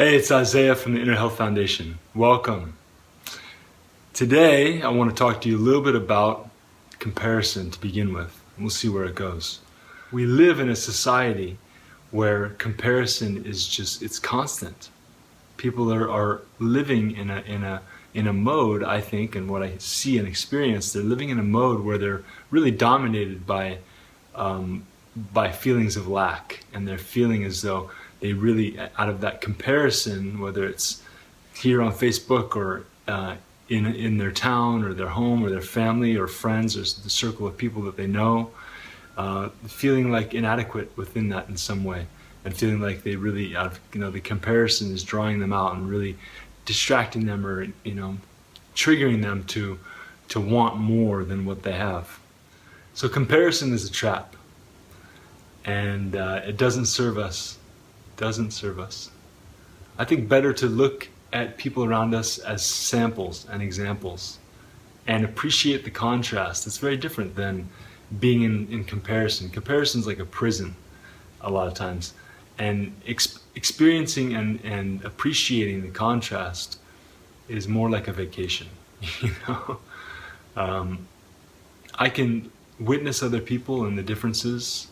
Hey, it's Isaiah from the Inner Health Foundation. Welcome. Today, I want to talk to you a little bit about comparison to begin with. We'll see where it goes. We live in a society where comparison is it's constant. People are living in a mode, I think, and what I see and experience, they're living in a mode where they're really dominated by feelings of lack, and they're feeling as though they really, out of that comparison, whether it's here on Facebook or in their town or their home or their family or friends or the circle of people that they know, feeling like inadequate within that in some way, and feeling like they really, the comparison is drawing them out and really distracting them or triggering them to want more than what they have. So comparison is a trap, and it doesn't serve us. I think better to look at people around us as samples and examples and appreciate the contrast. It's very different than being in comparison. Comparison is like a prison a lot of times, and experiencing and appreciating the contrast is more like a vacation. I can witness other people and the differences,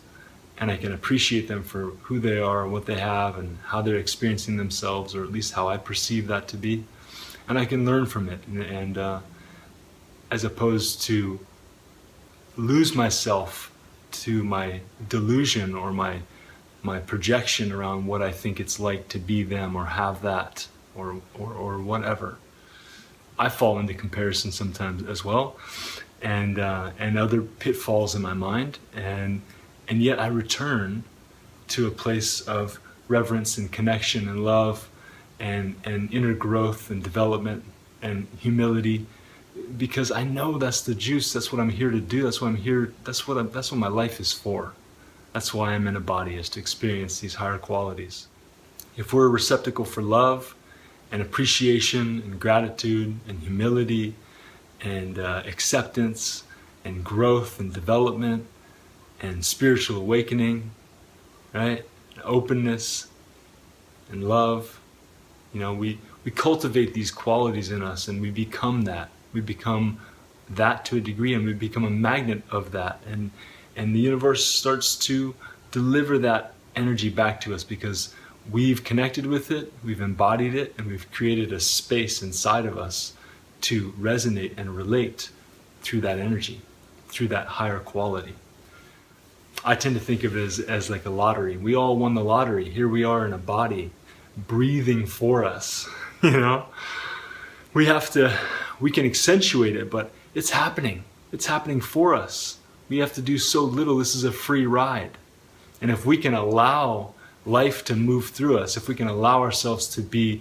and I can appreciate them for who they are, what they have, and how they're experiencing themselves, or at least how I perceive that to be. And I can learn from it, and as opposed to lose myself to my delusion or my projection around what I think it's like to be them or have that or whatever. I fall into comparison sometimes as well, and other pitfalls in my mind, and yet I return to a place of reverence and connection and love and inner growth and development and humility, because I know that's the juice. That's what I'm here to do. That's what I'm here. That's what my life is for. That's why I'm in a body, is to experience these higher qualities. If we're a receptacle for love and appreciation and gratitude and humility and acceptance and growth and development and spiritual awakening, right? Openness and love. We cultivate these qualities in us, and we become that. We become that to a degree, and we become a magnet of that. And the universe starts to deliver that energy back to us because we've connected with it, we've embodied it, and we've created a space inside of us to resonate and relate through that energy, through that higher quality. I tend to think of it as like a lottery. We all won the lottery. Here we are in a body, breathing for us. We can accentuate it, but it's happening. It's happening for us. We have to do so little. This is a free ride. And if we can allow life to move through us, if we can allow ourselves to be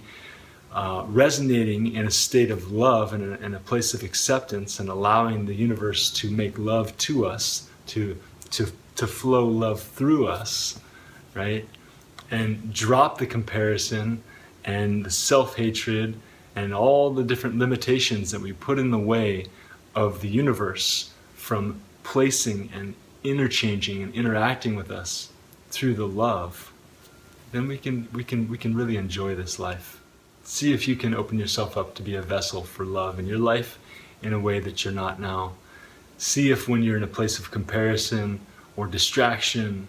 resonating in a state of love and in a place of acceptance, and allowing the universe to make love to us, to flow love through us, right? And drop the comparison and the self-hatred and all the different limitations that we put in the way of the universe from placing and interchanging and interacting with us through the love, then we can really enjoy this life. See if you can open yourself up to be a vessel for love in your life in a way that you're not now. See if when you're in a place of comparison or distraction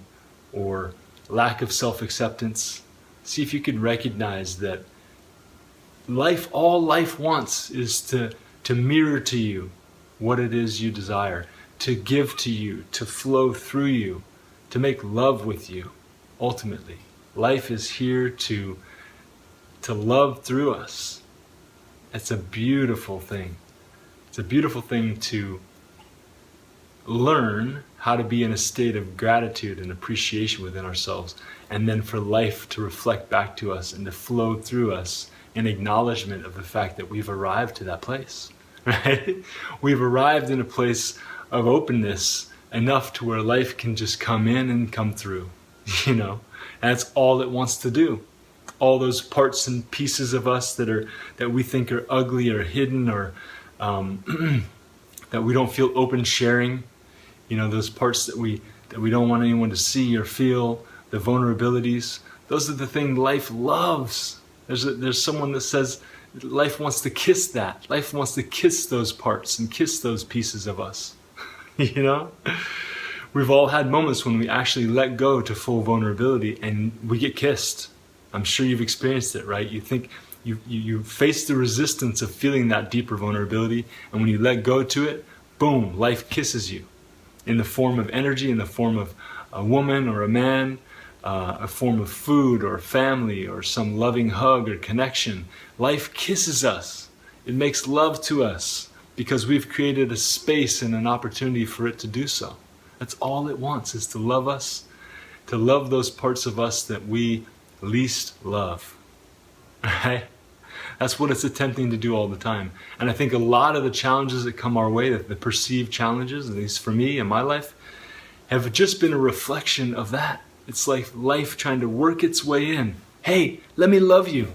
or lack of self-acceptance, see if you could recognize that all life wants is to mirror to you what it is you desire, to give to you, to flow through you, to make love with you. Ultimately, life is here to love through us. It's a beautiful thing. It's a beautiful thing to learn how to be in a state of gratitude and appreciation within ourselves, and then for life to reflect back to us and to flow through us in acknowledgement of the fact that we've arrived to that place, right? We've arrived in a place of openness enough to where life can just come in and come through, and that's all it wants to do. All those parts and pieces of us that we think are ugly or hidden or that we don't feel open sharing, those parts that we don't want anyone to see or feel, the vulnerabilities, those are the things life loves. There's someone that says life wants to kiss that. Life wants to kiss those parts and kiss those pieces of us. You know? We've all had moments when we actually let go to full vulnerability and we get kissed. I'm sure you've experienced it, right? You think you face the resistance of feeling that deeper vulnerability, and when you let go to it, boom, life kisses you in the form of energy, in the form of a woman or a man, a form of food or family or some loving hug or connection. Life kisses us. It makes love to us because we've created a space and an opportunity for it to do so. That's all it wants, is to love us, to love those parts of us that we least love. Right? That's what it's attempting to do all the time. And I think a lot of the challenges that come our way, the perceived challenges, at least for me in my life, have just been a reflection of that. It's like life trying to work its way in. Hey, let me love you.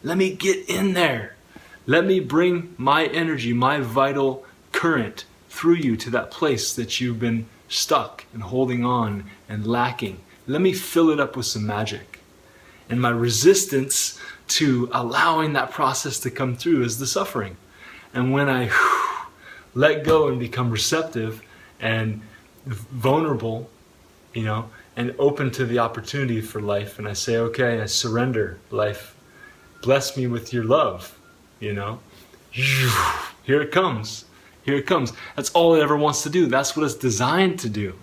Let me get in there. Let me bring my energy, my vital current through you to that place that you've been stuck and holding on and lacking. Let me fill it up with some magic. And my resistance to allowing that process to come through is the suffering. And when I let go and become receptive and vulnerable, and open to the opportunity for life, and I say, okay, I surrender, life. Bless me with your love, Here it comes. Here it comes. That's all it ever wants to do. That's what it's designed to do.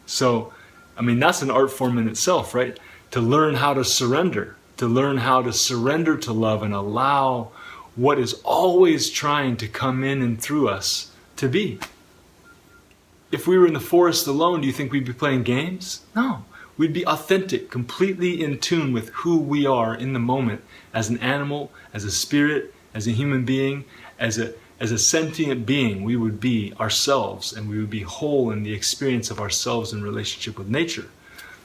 So, that's an art form in itself, right? To learn how to surrender to love and allow what is always trying to come in and through us to be. If we were in the forest alone, do you think we'd be playing games? No. We'd be authentic, completely in tune with who we are in the moment as an animal, as a spirit, as a human being, as a sentient being. We would be ourselves, and we would be whole in the experience of ourselves in relationship with nature.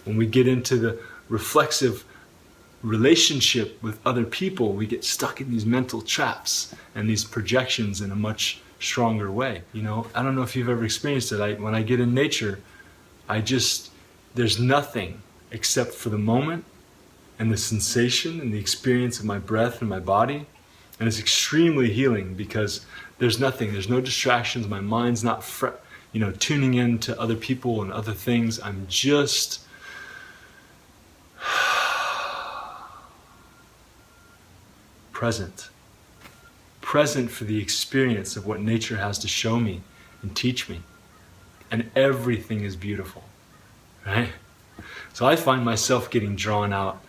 When we get into the reflexive relationship with other people, we get stuck in these mental traps and these projections in a much stronger way. I don't know if you've ever experienced it. When I get in nature, there's nothing except for the moment and the sensation and the experience of my breath and my body. And it's extremely healing because there's nothing, there's no distractions. My mind's not tuning in to other people and other things. I'm just present for the experience of what nature has to show me and teach me. And everything is beautiful, right? So I find myself getting drawn out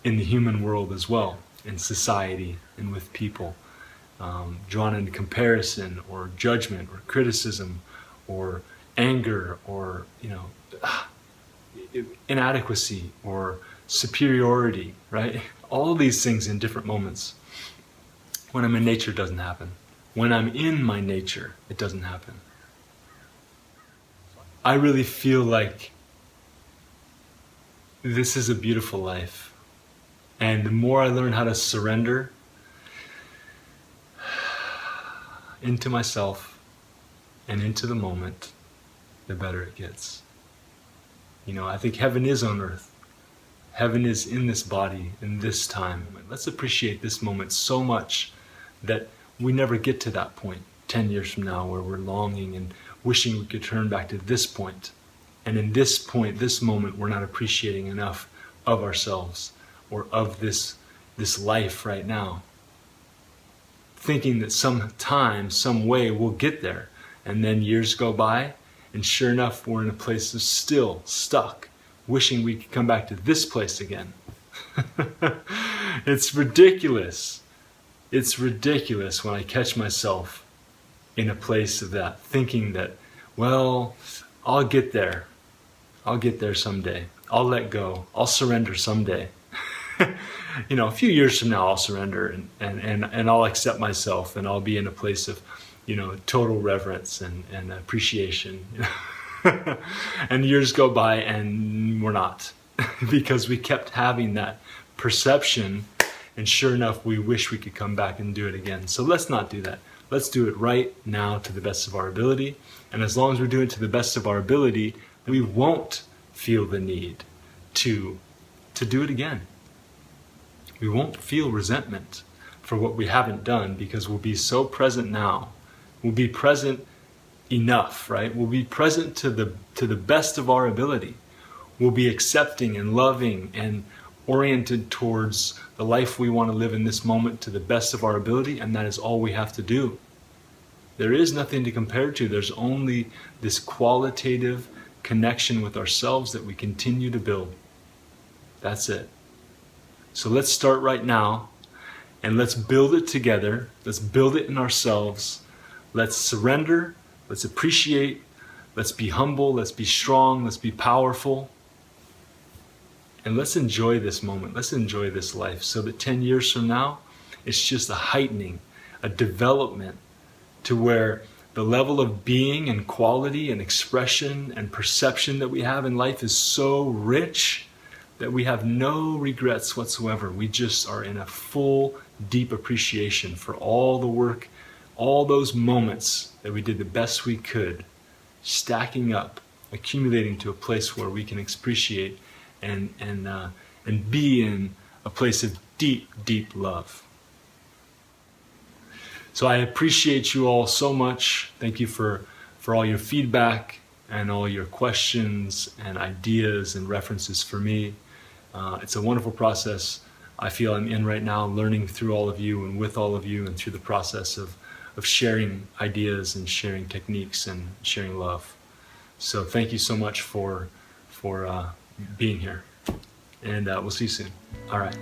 in the human world as well, in society and with people, drawn into comparison or judgment or criticism or anger or, inadequacy or superiority, right? All these things in different moments. When I'm in nature, it doesn't happen. When I'm in my nature, it doesn't happen. I really feel like this is a beautiful life. And the more I learn how to surrender into myself and into the moment, the better it gets. I think heaven is on earth. Heaven is in this body, in this time. Let's appreciate this moment so much that we never get to that point 10 years from now where we're longing and wishing we could turn back to this point. And in this point, this moment, we're not appreciating enough of ourselves or of this life right now. Thinking that some time, some way, we'll get there. And then years go by, and sure enough, we're in a place of still stuck, wishing we could come back to this place again. It's ridiculous. It's ridiculous when I catch myself in a place of that, thinking that, well, I'll get there. I'll get there someday. I'll let go. I'll surrender someday. A few years from now, I'll surrender and I'll accept myself and I'll be in a place of, total reverence and appreciation. And years go by and we're not, because we kept having that perception, and sure enough, we wish we could come back and do it again. So let's not do that. Let's do it right now to the best of our ability. And as long as we're doing it to the best of our ability, we won't feel the need to do it again. We won't feel resentment for what we haven't done because we'll be so present now. We'll be present enough, right? We'll be present to the best of our ability. We'll be accepting and loving and oriented towards the life we want to live in this moment to the best of our ability, and that is all we have to do. There is nothing to compare to. There's only this qualitative connection with ourselves that we continue to build. That's it. So let's start right now and let's build it together. Let's build it in ourselves. Let's surrender. Let's appreciate. Let's be humble. Let's be strong. Let's be powerful. And let's enjoy this moment. Let's enjoy this life so that 10 years from now, it's just a heightening, a development to where the level of being and quality and expression and perception that we have in life is so rich that we have no regrets whatsoever. We just are in a full, deep appreciation for all the work, all those moments that we did the best we could, stacking up, accumulating to a place where we can appreciate and be in a place of deep, deep love. So I appreciate you all so much. Thank you for all your feedback and all your questions and ideas and references for me. It's a wonderful process I feel I'm in right now, learning through all of you and with all of you and through the process of sharing ideas and sharing techniques and sharing love. So thank you so much for being here. And we'll see you soon. All right.